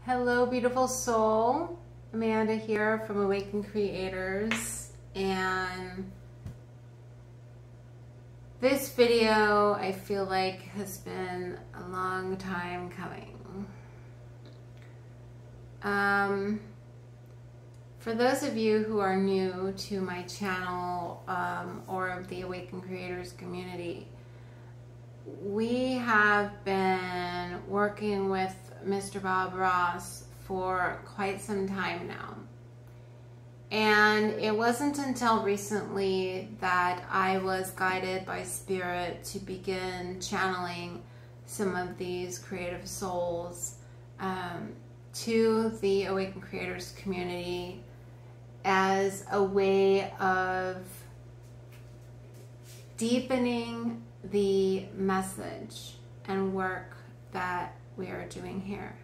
Hello, beautiful soul. Amanda here from Awaken Creators, and this video I feel like has been a long time coming. For those of you who are new to my channel or the Awaken Creators community, we have been working with Mr. Bob Ross for quite some time now. And it wasn't until recently that I was guided by Spirit to begin channeling some of these creative souls to the Awaken Creators community as a way of deepening the message and work that we are doing here.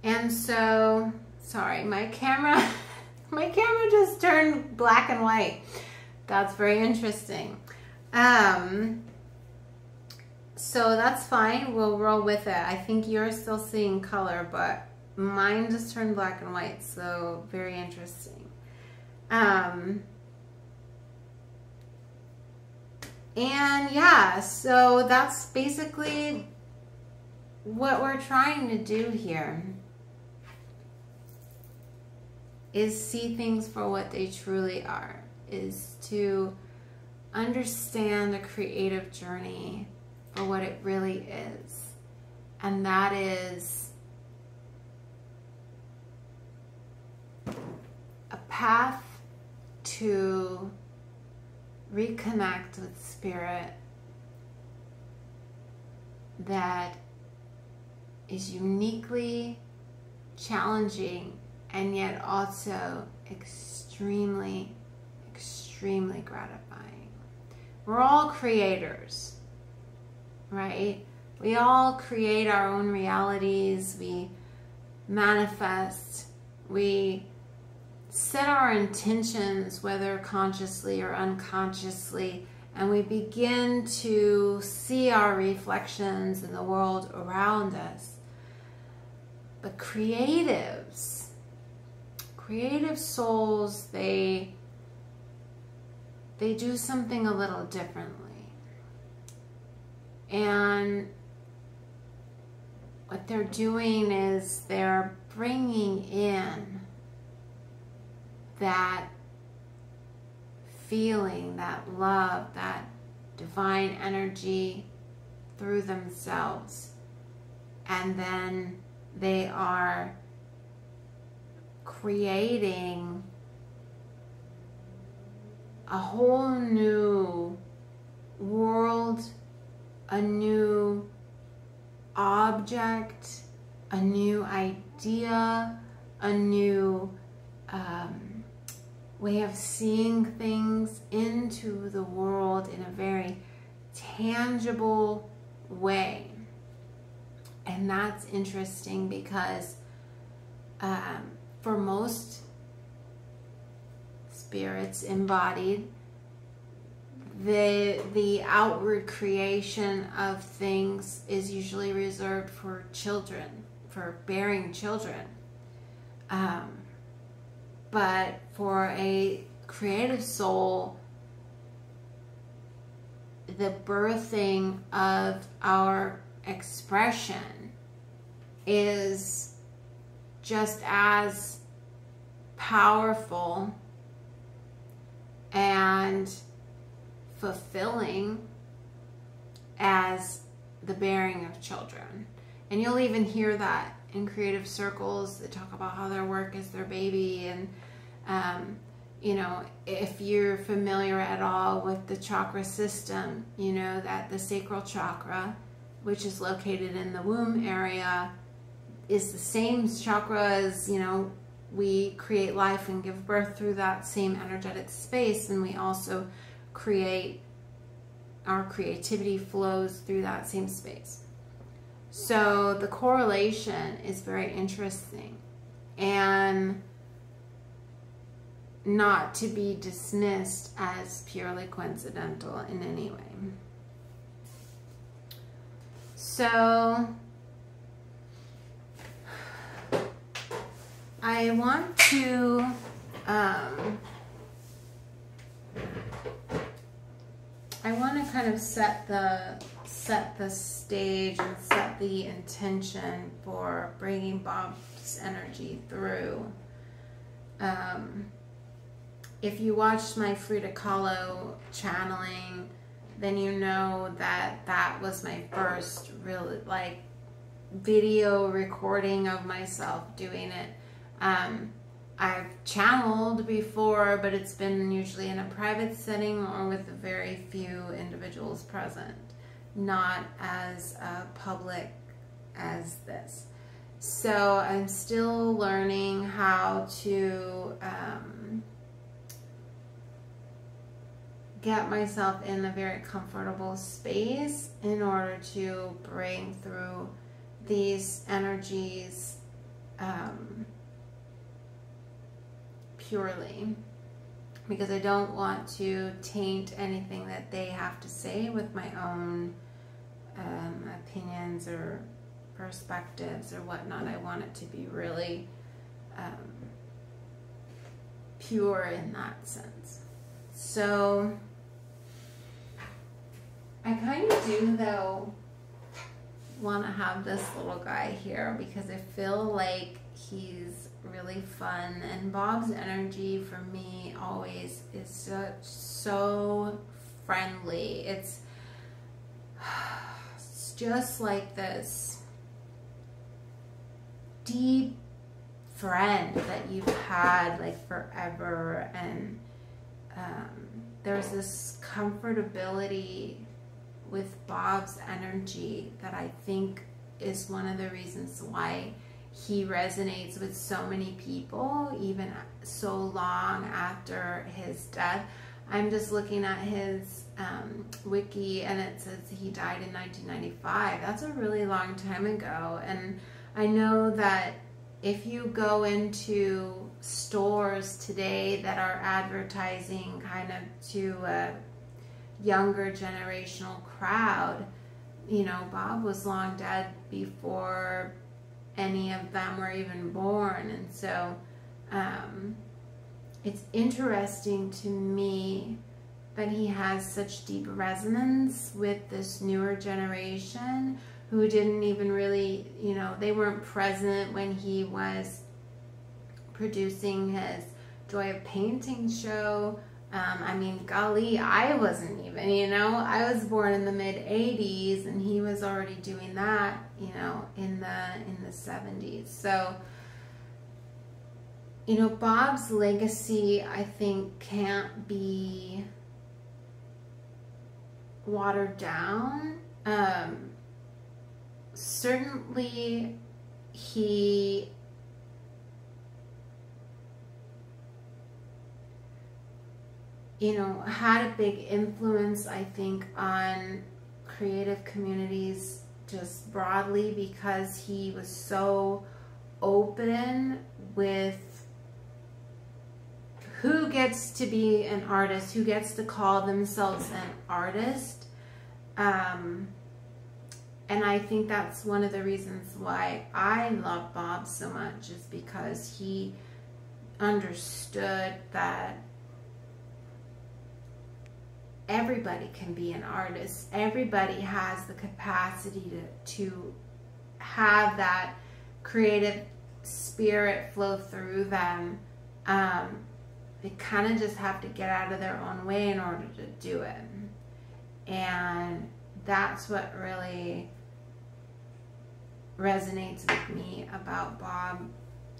And so, sorry, my camera just turned black and white. That's very interesting. So that's fine, we'll roll with it. I think you're still seeing color, but mine just turned black and white, so very interesting. And yeah, so that's basically what we're trying to do here, is see things for what they truly are, is to understand a creative journey for what it really is. And that is a path to reconnect with Spirit that is uniquely challenging and yet also extremely, extremely gratifying. We're all creators, right? We all create our own realities. We manifest. We set our intentions, whether consciously or unconsciously, and we begin to see our reflections in the world around us. But creative souls, they do something a little differently. And what they're doing is they're bringing in that feeling, that love, that divine energy through themselves. And then they are creating a whole new world, a new object, a new idea, a new way of seeing things into the world in a very tangible way. And that's interesting because for most spirits embodied, the outward creation of things is usually reserved for children, for bearing children. But for a creative soul, the birthing of our expression is just as powerful and fulfilling as the bearing of children. And you'll even hear that in creative circles that talk about how their work is their baby. And you know, if you're familiar at all with the chakra system, you know that the sacral chakra, which is located in the womb area, is the same chakra as, you know, we create life and give birth through that same energetic space, and we also create, our creativity flows through that same space. So the correlation is very interesting and not to be dismissed as purely coincidental in any way. So I want to kind of set the stage and set the intention for bringing Bob's energy through. If you watched my Frida Kahlo channeling, then you know that that was my first really like video recording of myself doing it. I've channeled before, but it's been usually in a private setting or with very few individuals present, not as public as this. So I'm still learning how to get myself in a very comfortable space in order to bring through these energies purely, because I don't want to taint anything that they have to say with my own opinions or perspectives or whatnot. I want it to be really pure in that sense. So I kind of do, though, want to have this little guy here because I feel like he's really fun, and Bob's energy for me always is so friendly. It's just like this deep friend that you've had like forever, and there's this comfortability with Bob's energy that I think is one of the reasons why he resonates with so many people, even so long after his death. I'm just looking at his wiki, and it says he died in 1995. That's a really long time ago. And I know that if you go into stores today that are advertising kind of to a younger generational crowd, you know, Bob was long dead before any of them were even born. And so it's interesting to me that he has such deep resonance with this newer generation who didn't even really, you know, they weren't present when he was producing his Joy of Painting show. I mean, golly, I wasn't even, you know, I was born in the mid-80s and he was already doing that, you know, in the 70s. So, you know, Bob's legacy, I think, can't be watered down. Certainly, he you know, had a big influence, I think, on creative communities just broadly, because he was so open with who gets to be an artist, who gets to call themselves an artist. And I think that's one of the reasons why I love Bob so much, is because he understood that everybody can be an artist. Everybody has the capacity to have that creative spirit flow through them. They kind of just have to get out of their own way in order to do it. And that's what really resonates with me about Bob.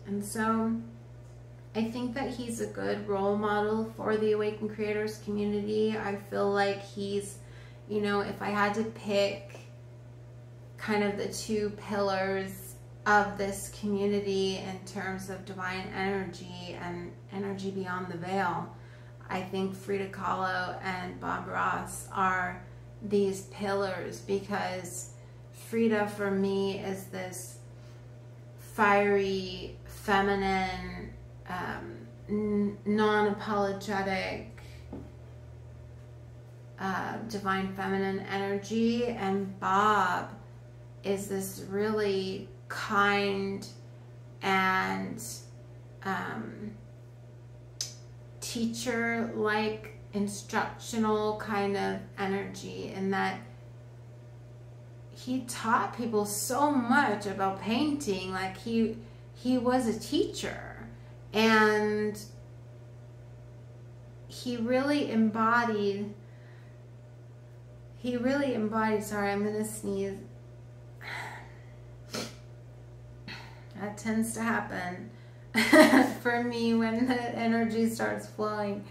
And so I think that he's a good role model for the Awakened Creators community. I feel like he's, you know, if I had to pick kind of the two pillars of this community in terms of divine energy and energy beyond the veil, I think Frida Kahlo and Bob Ross are these pillars, because Frida for me is this fiery, feminine, non-apologetic, divine feminine energy, and Bob is this really kind and teacher-like, instructional kind of energy, in that he taught people so much about painting. Like he was a teacher, and he really embodied, sorry, I'm gonna sneeze. That tends to happen for me when the energy starts flowing.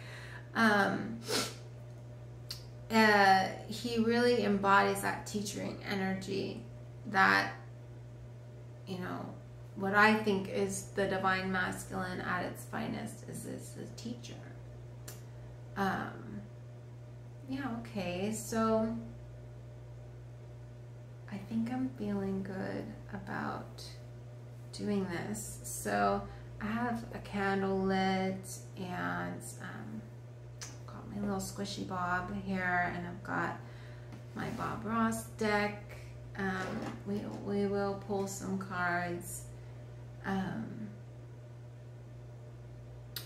He really embodies that teaching energy, that, you know, what I think is the divine masculine at its finest is a teacher. Yeah, okay, so I think I'm feeling good about doing this. So I have a candle lit, and got my little squishy Bob here, and I've got my Bob Ross deck. We will pull some cards.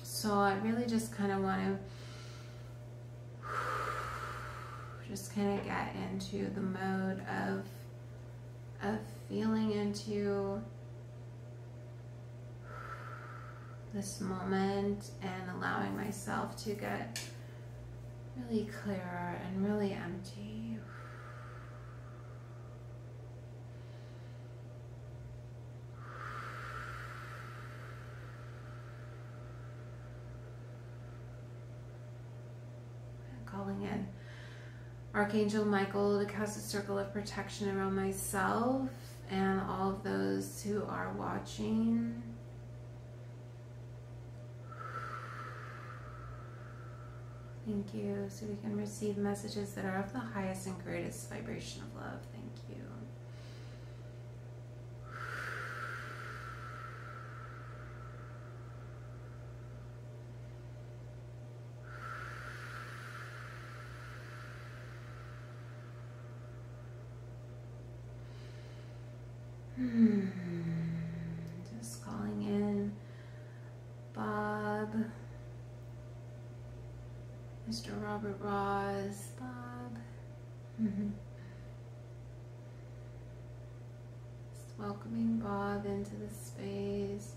So I really just kind of want to just kind of get into the mode of feeling into this moment and allowing myself to get really clear and really empty. Calling in Archangel Michael to cast a circle of protection around myself and all of those who are watching. Thank you. So we can receive messages that are of the highest and greatest vibration of love. Thank you. Just calling in Bob, Mr. Robert Ross, Bob. Just welcoming Bob into the space.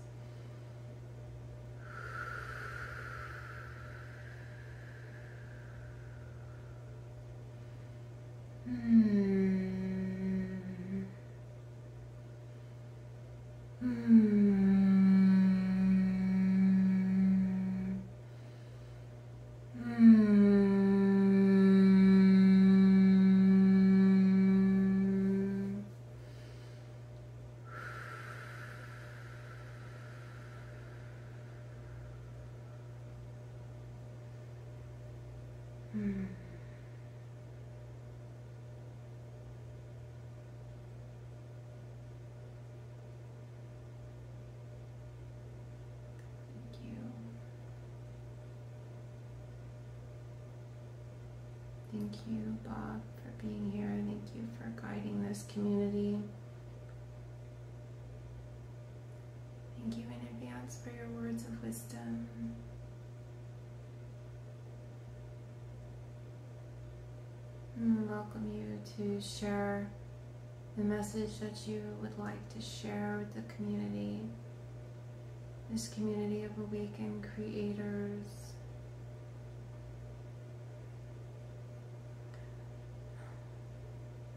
Thank you, Bob, for being here. Thank you for guiding this community. Thank you in advance for your words of wisdom. And welcome you to share the message that you would like to share with the community, this community of awakened creators.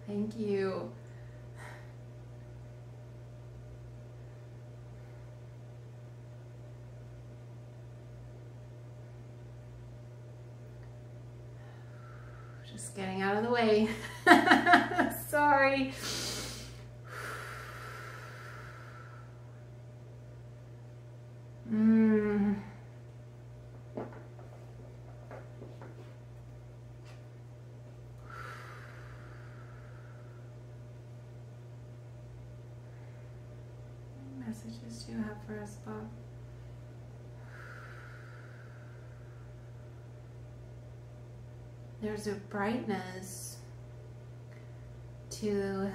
Thank you. Just getting out of the way. Sorry. Messages do you have for us, Bob? There's a brightness to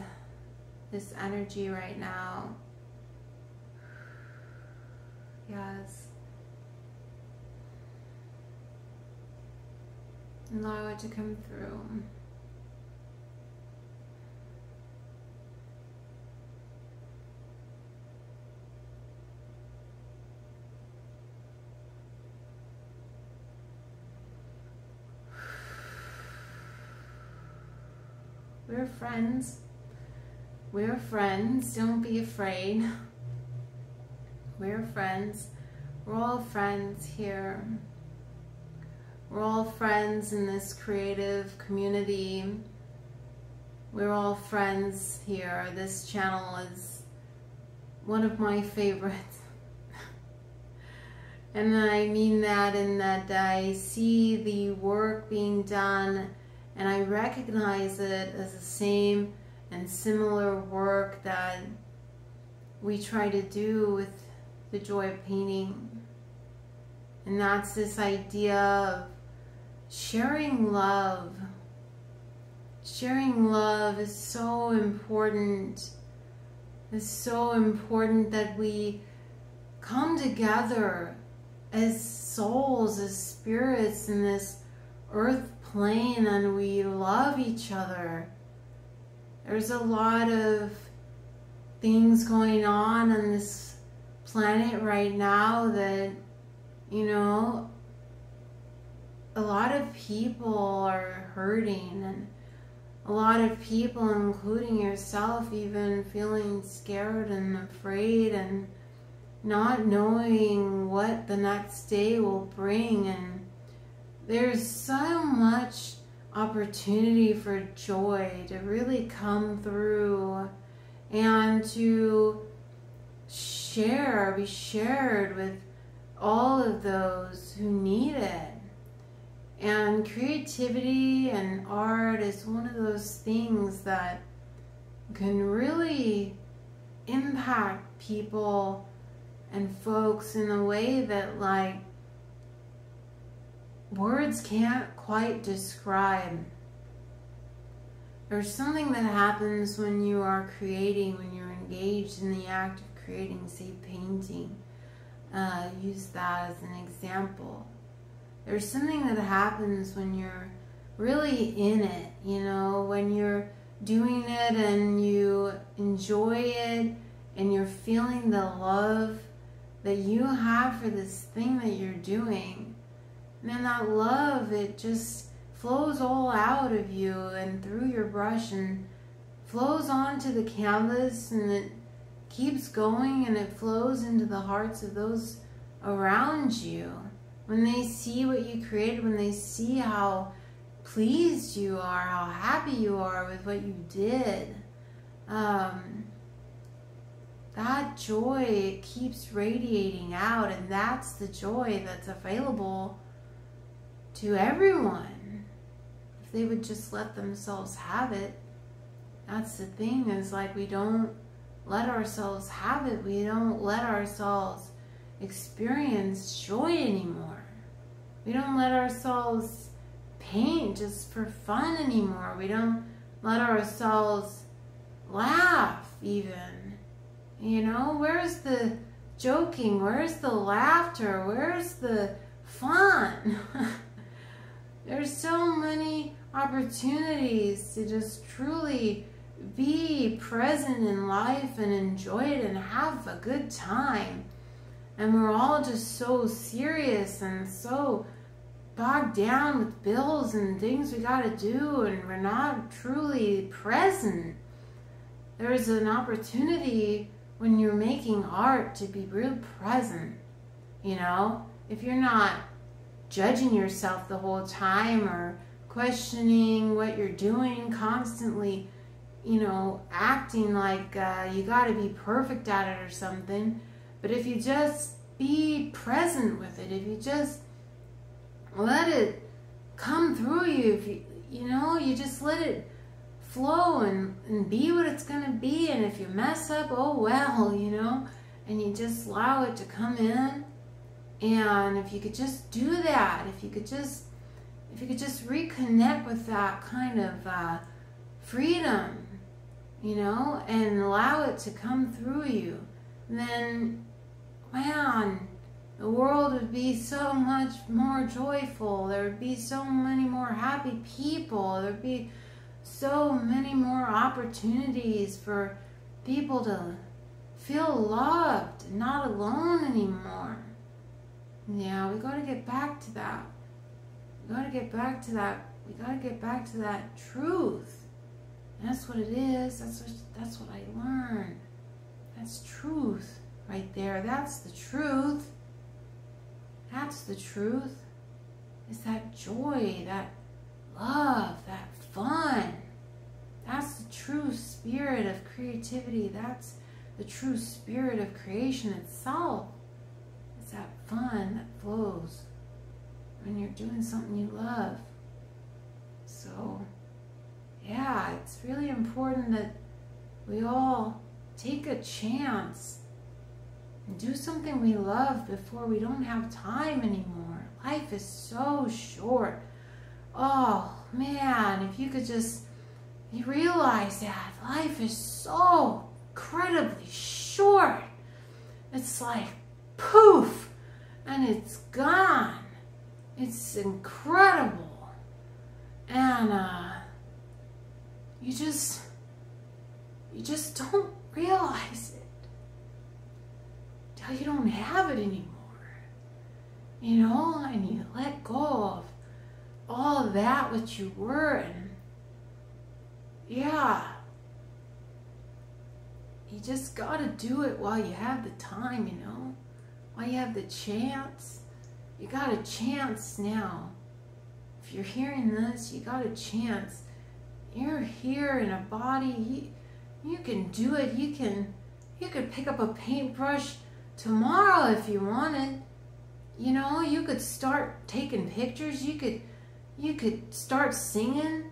this energy right now. Yes. Allow it to come through. We're friends. We're friends. Don't be afraid. We're friends. We're all friends here. We're all friends in this creative community. We're all friends here. This channel is one of my favorites. And I mean that in that I see the work being done and I recognize it as the same and similar work that we try to do with the joy of painting. And that's this idea of sharing love. Sharing love is so important. It's so important that we come together as souls, as spirits in this earth plane, and we love each other. There's a lot of things going on this planet right now that, you know, a lot of people are hurting, and a lot of people, including yourself, even feeling scared and afraid and not knowing what the next day will bring. And there's so much opportunity for joy to really come through and to share, be shared with all of those who need it. And creativity and art is one of those things that can really impact people and folks in a way that, like, words can't quite describe. There's something that happens when you are creating, when you're engaged in the act of creating, say, painting. Use that as an example. There's something that happens when you're really in it, you know, when you're doing it and you enjoy it and you're feeling the love that you have for this thing that you're doing. And then that love, it just flows all out of you and through your brush and flows onto the canvas, and it keeps going and it flows into the hearts of those around you. When they see what you created, when they see how pleased you are, how happy you are with what you did, that joy keeps radiating out, and that's the joy that's available to everyone if they would just let themselves have it. That's the thing, is like, we don't let ourselves have it. We don't let ourselves experience joy anymore. We don't let ourselves paint just for fun anymore. We don't let ourselves laugh even. You know, where's the joking? Where's the laughter? Where's the fun? There's so many opportunities to just truly be present in life and enjoy it and have a good time. And we're all just so serious and so bogged down with bills and things we gotta do, and we're not truly present. There's an opportunity when you're making art to be real present, you know? If you're not judging yourself the whole time or questioning what you're doing constantly, you know, acting like you gotta be perfect at it or something. But if you just be present with it, if you just let it come through you, if you know, you just let it flow and be what it's gonna be. And if you mess up, oh well, you know, and you just allow it to come in. And if you could just do that, if you could just reconnect with that kind of freedom you know, and allow it to come through you, then, man, the world would be so much more joyful. There would be so many more happy people. There would be so many more opportunities for people to feel loved and not alone anymore. Yeah, we got to get back to that. We got to get back to that. We got to get back to that truth. That's what it is. That's what I learned. That's truth right there. That's the truth. That's the truth. It's that joy, that love, that fun. That's the true spirit of creativity. That's the true spirit of creation itself. It's that fun that flows when you're doing something you love. So, yeah, it's really important that we all take a chance and do something we love before we don't have time anymore. Life is so short. Oh, man, if you could just realize that. Life is so incredibly short. It's like poof, and it's gone. It's incredible. And you just don't realize it till you don't have it anymore, you know, and you let go of all of that which you were. And yeah, you just gotta do it while you have the time, you know, while you have the chance. You got a chance now. If you're hearing this, you got a chance. You're here in a body. You can do it. You could pick up a paintbrush tomorrow if you wanted. You know, you could start taking pictures. You could start singing.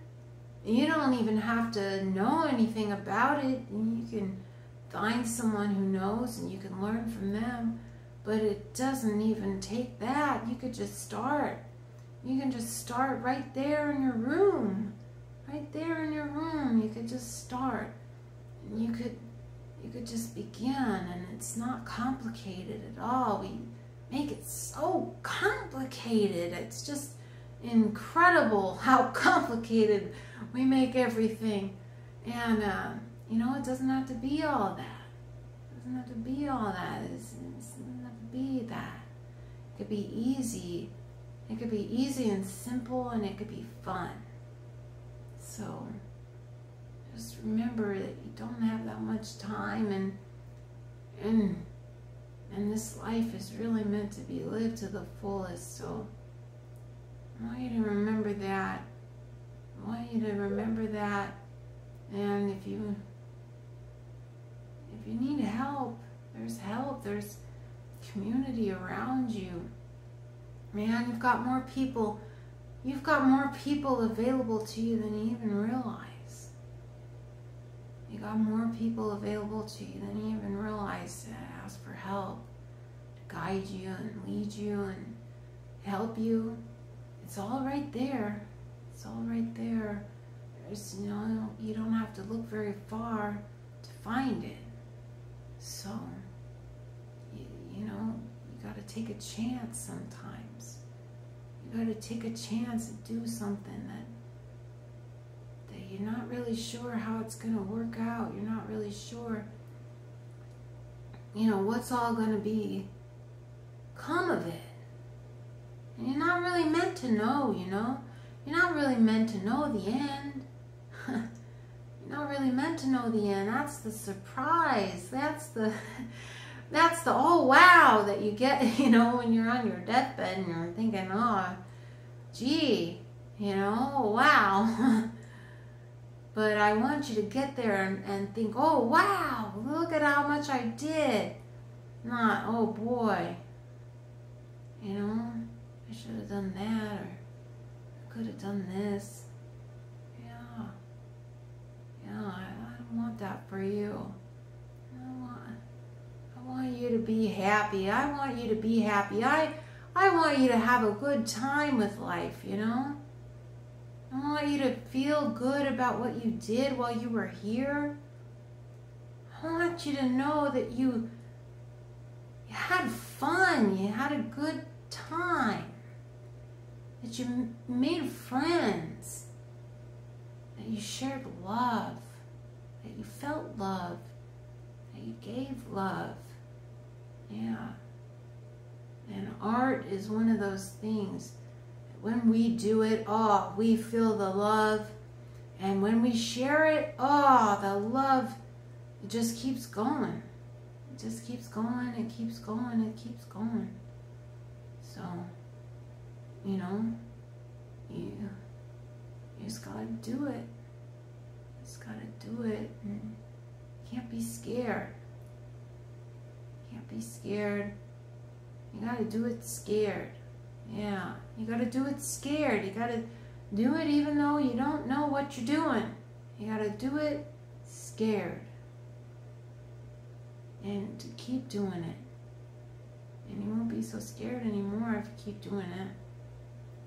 You don't even have to know anything about it. You can find someone who knows and you can learn from them. But it doesn't even take that. You could just start. You can just start right there in your room. Right there in your room. You could just start. And you could just begin. And it's not complicated at all. We make it so complicated. It's just incredible how complicated we make everything. And, you know, it doesn't have to be all that. It doesn't have to be all that. It doesn't have to be that. It could be easy. It could be easy and simple, and it could be fun. So just remember that you don't have that much time, and this life is really meant to be lived to the fullest. So I want you to remember that. I want you to remember that. And if you need help, there's help. There's community around you. Man, you've got more people available to you than you even realize. You got more people available to you than you even realize to ask for help, to guide you and lead you and help you. It's all right there. It's all right there. There's, you know, you don't have to look very far to find it. So, you know, you got to take a chance sometimes. You got to take a chance and do something that you're not really sure how it's going to work out. You're not really sure, you know, what's all going to come of it. And you're not really meant to know, you know. You're not really meant to know the end. You're not really meant to know the end. That's the surprise. That's the oh wow that you get, you know, when you're on your deathbed and you're thinking, oh, gee, you know, wow. But I want you to get there and think, oh wow, look at how much I did. Not, oh boy, you know, I should have done that, or I could have done this. I don't want that for you. I want you to be happy. I want you to be happy. I want you to have a good time with life, you know? I want you to feel good about what you did while you were here. I want you to know that you had fun, you had a good time, that you made friends, that you shared love, that you felt love, that you gave love. Yeah. And art is one of those things. When we do it, oh, we feel the love. And when we share it, oh, the love, it just keeps going. It just keeps going, it keeps going, it keeps going. So, you know, you just gotta do it. You just gotta do it. And you can't be scared. You can't be scared. You gotta do it scared. Yeah, you gotta do it scared. You gotta do it even though you don't know what you're doing. You gotta do it scared. And to keep doing it. And you won't be so scared anymore if you keep doing it.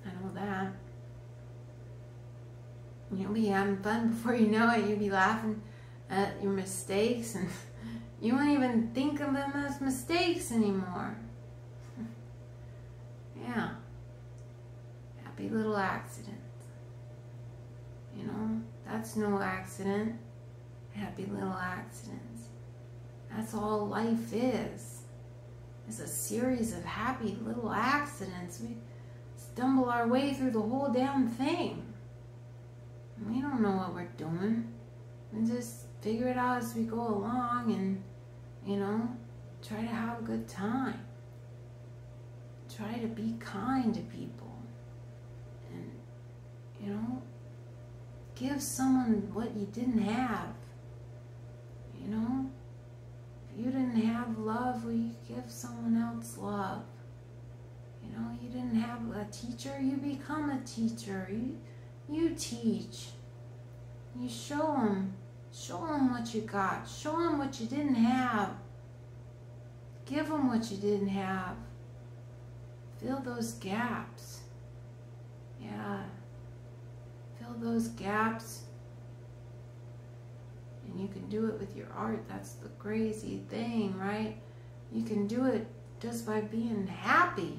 I know that. You'll be having fun before you know it. You'll be laughing at your mistakes, and you won't even think of them as mistakes anymore. Yeah. Happy little accident. You know, that's no accident. Happy little accidents. That's all life is. It's a series of happy little accidents. We stumble our way through the whole damn thing. We don't know what we're doing. We just figure it out as we go along and, you know, try to have a good time. Try to be kind to people. And, you know, give someone what you didn't have. You know? If you didn't have love, well, you give someone else love. You know, you didn't have a teacher, you become a teacher. You teach. You show them. Show them what you got. Show them what you didn't have. Give them what you didn't have. Fill those gaps. Yeah. Fill those gaps. And you can do it with your art. That's the crazy thing, right? You can do it just by being happy.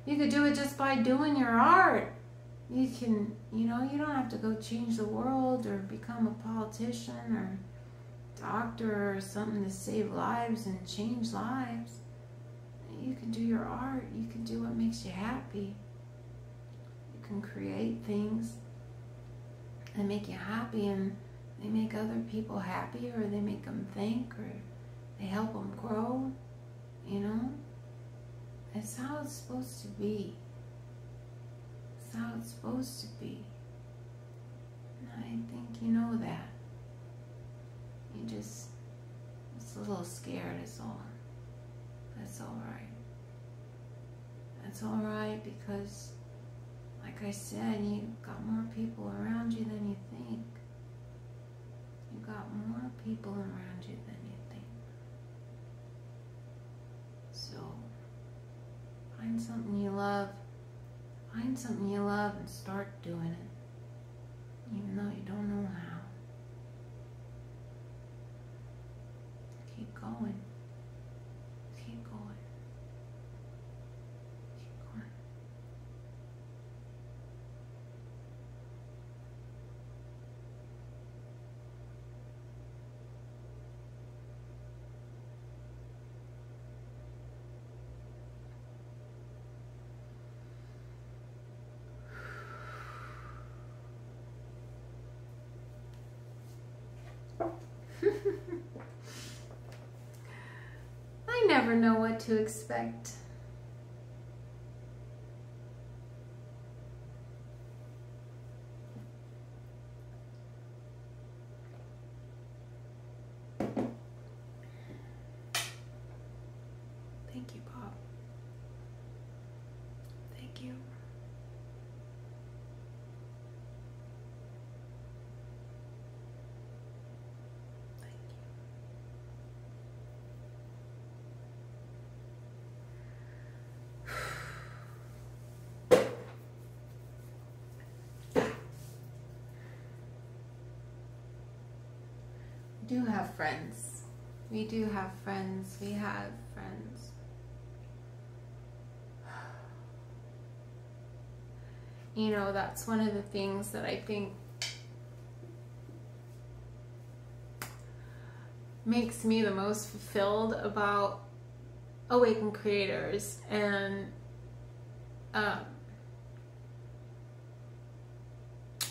You could do it just by doing your art. You can, you know, you don't have to go change the world or become a politician or doctor or something to save lives and change lives. You can do your art. You can do what makes you happy. You can create things that make you happy, and they make other people happy, or they make them think, or they help them grow. You know? It's how it's supposed to be. It's how it's supposed to be. And I think you know that. You just a little scared is all. That's all right. That's all right, because, like I said, you got more people around you than you think. You got more people around you than you think. So, find something you love. Find something you love and start doing it, even though you don't know how. Keep going. Keep going. Keep going. I never know what to expect. Thank you, Bob. Thank you. Thank you. do have friends. We do have friends. We have friends. You know, that's one of the things that I think makes me the most fulfilled about Awakened Creators. And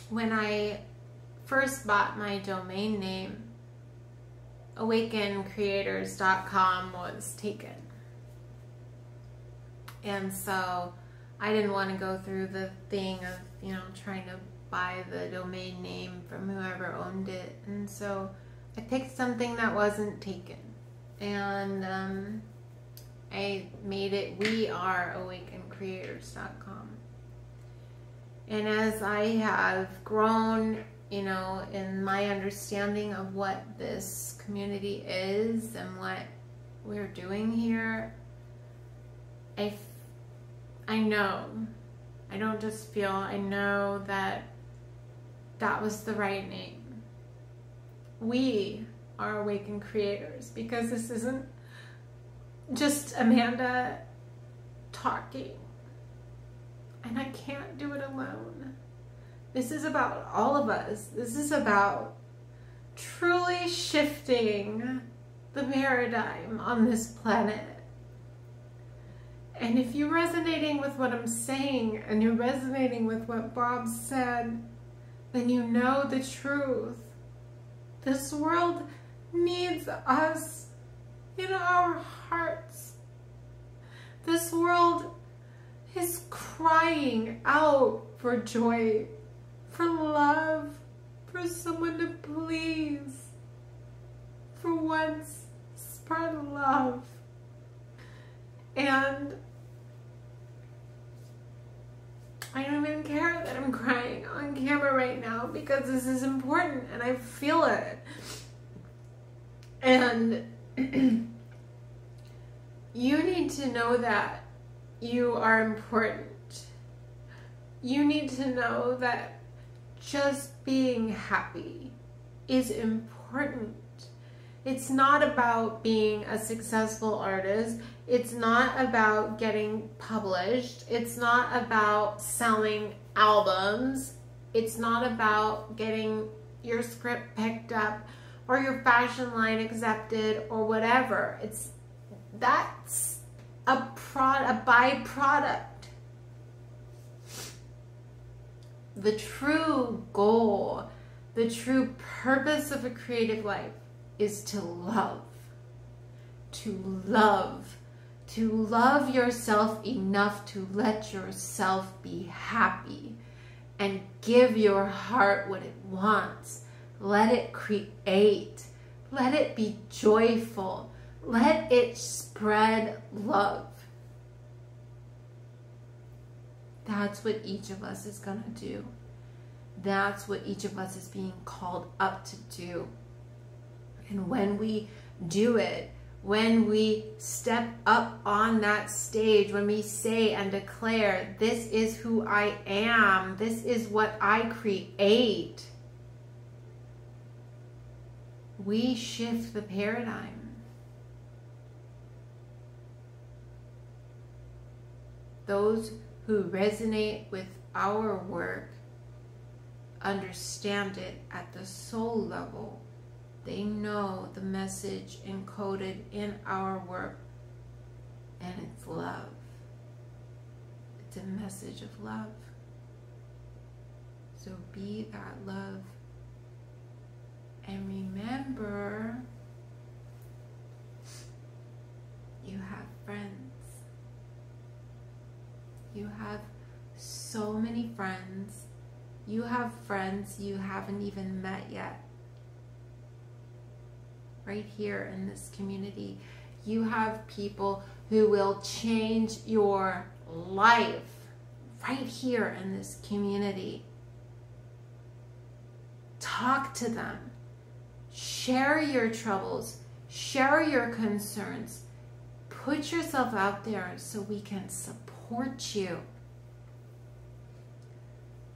when I first bought my domain name, awakenedcreators.com was taken. And so I didn't want to go through the thing of, you know, trying to buy the domain name from whoever owned it. And so I picked something that wasn't taken. And I made it weareawakenedcreators.com. And as I have grown, you know, in my understanding of what this community is and what we're doing here, I know, I don't just feel, I know that that was the right name. We are Awakened Creators, because this isn't just Amanda talking, and I can't do it alone. This is about all of us. This is about truly shifting the paradigm on this planet. And if you're resonating with what I'm saying, and you're resonating with what Bob said, then you know the truth. This world needs us in our hearts. This world is crying out for joy, for love, for someone to please, for once spread love. And I don't even care that I'm crying on camera right now, because this is important and I feel it. And you need to know that you are important. You need to know that just being happy is important. It's not about being a successful artist. It's not about getting published. It's not about selling albums. It's not about getting your script picked up or your fashion line accepted or whatever. That's a byproduct. The true goal, the true purpose of a creative life is to love. To love. To love yourself enough to let yourself be happy and give your heart what it wants. Let it create. Let it be joyful. Let it spread love. That's what each of us is going to do. That's what each of us is being called up to do. And when we do it, when we step up on that stage, when we say and declare, this is who I am, this is what I create, we shift the paradigm. Those who resonate with our work understand it at the soul level. They know the message encoded in our work, and it's love. It's a message of love. So be that love. And remember, you have friends. You have so many friends. You have friends you haven't even met yet. Right here in this community, you have people who will change your life right here in this community. Talk to them. Share your troubles. Share your concerns. Put yourself out there so we can support you.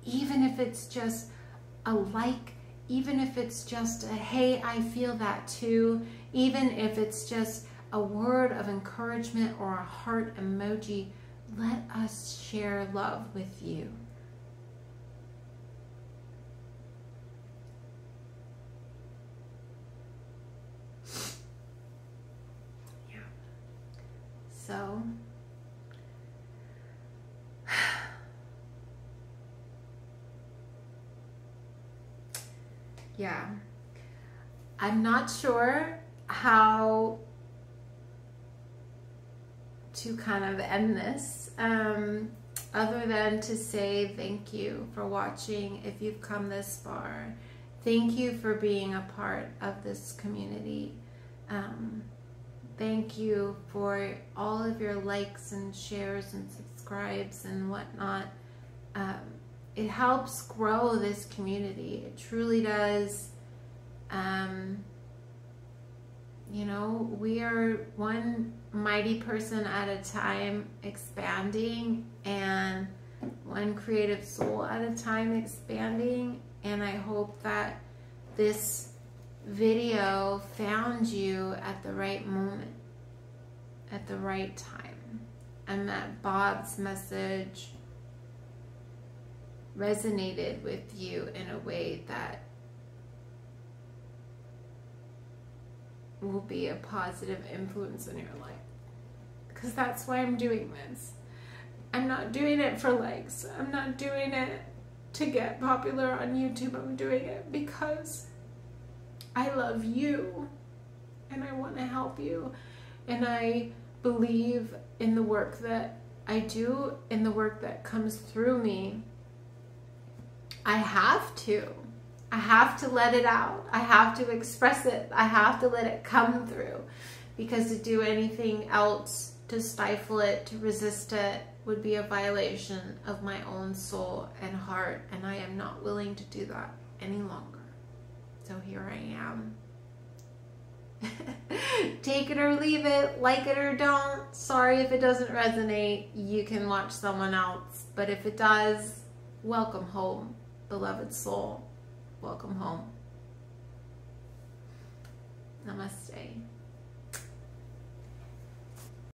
Even if it's just a like even if it's just a, hey, I feel that too, even if it's just a word of encouragement or a heart emoji, let us share love with you. Yeah. So, yeah, I'm not sure how to kind of end this, other than to say thank you for watching. If you've come this far, thank you for being a part of this community. Thank you for all of your likes and shares and subscribes and whatnot. It helps grow this community. It truly does. You know, we are one mighty person at a time expanding, and one creative soul at a time expanding. And I hope that this video found you at the right moment, at the right time, and that Bob's message resonated with you in a way that will be a positive influence in your life. Because that's why I'm doing this. I'm not doing it for likes. I'm not doing it to get popular on YouTube. I'm doing it because I love you and I want to help you. And I believe in the work that I do, in the work that comes through me. I have to let it out. I have to express it. I have to let it come through, because to do anything else, to stifle it, to resist it, would be a violation of my own soul and heart, and I am not willing to do that any longer. So here I am. Take it or leave it, like it or don't. Sorry if it doesn't resonate. You can watch someone else, but if it does, welcome home, beloved soul. Welcome home. Namaste.